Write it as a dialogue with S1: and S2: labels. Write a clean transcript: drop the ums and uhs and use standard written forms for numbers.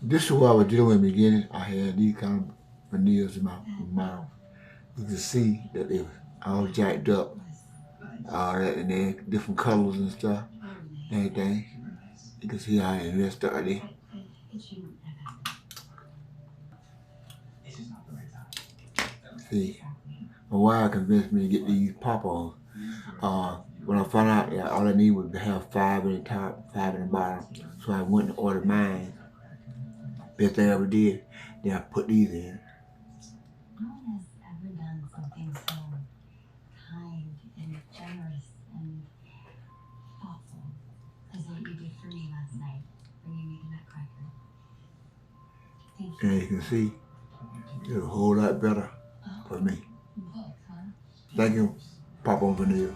S1: This is what I was dealing with in the beginning. I had these kind of veneers in my mouth. You can see that they were all jacked up, all that, and then different colors and stuff, everything. You can see how I invested early. See, my wife convinced me to get these pop-ons. When I found out that all I need was to have 5 in the top, 5 in the bottom, so I went and ordered mine. Best thing I ever did. Then I put these in.
S2: No one has ever done something so kind and generous and thoughtful as what you did for me last night bringing me the nutcracker. Thank you.
S1: And you can see, it's a whole lot better for me.
S2: Book, huh?
S1: Thank you, Pop On Veneers.